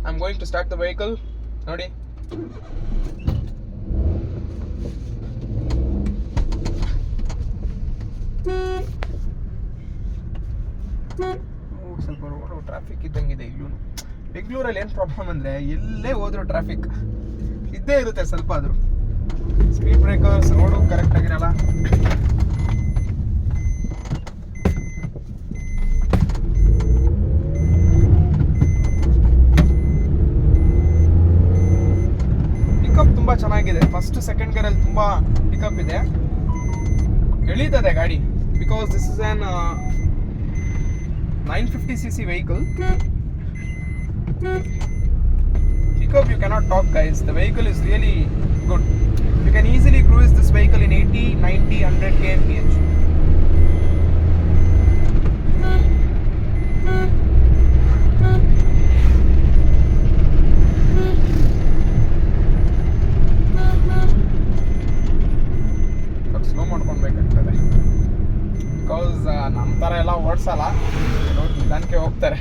I am going to start the vehicle. ನೋಡಿ, ಸ್ವಲ್ಪ road traffic ಇದ್ದಂಗಿದೆ ಇಲ್ಲೂ. ಬೆಂಗಳೂರಲ್ಲಿ ಏನು ಪ್ರಾಬ್ಲಮ್ ಅಂದರೆ ಎಲ್ಲೇ ಹೋದ್ರು ಟ್ರಾಫಿಕ್ ಇದ್ದೇ ಇರುತ್ತೆ. ಸ್ವಲ್ಪ ಆದರೂ ಸ್ಪೀಡ್ ಬ್ರೇಕರ್ಸ್, ರೋಡು ಕರೆಕ್ಟ್ ಆಗಿರಲ್ಲ. ಪಿಕಪ್ ತುಂಬ ಚೆನ್ನಾಗಿದೆ. ಫಸ್ಟ್ ಸೆಕೆಂಡ್ ಗೇರಲ್ಲಿ ತುಂಬ ಪಿಕಪ್ ಇದೆ, ಎಳೀತದೆ ಗಾಡಿ. Because this is on 950cc vehicle. Pickup you cannot talk, guys. The vehicle is really good. You can easily cruise this vehicle in 80, 90, 100 kmph. Slow ಮಾಡ್ಕೊಳ್ಬೇಕಾಗ್ತದೆ. Because ನಮ್ಮ ಥರ ಎಲ್ಲ ಓಡಿಸಲ್ಲ, ನಿಧಾನಕ್ಕೆ ಹೋಗ್ತಾರೆ.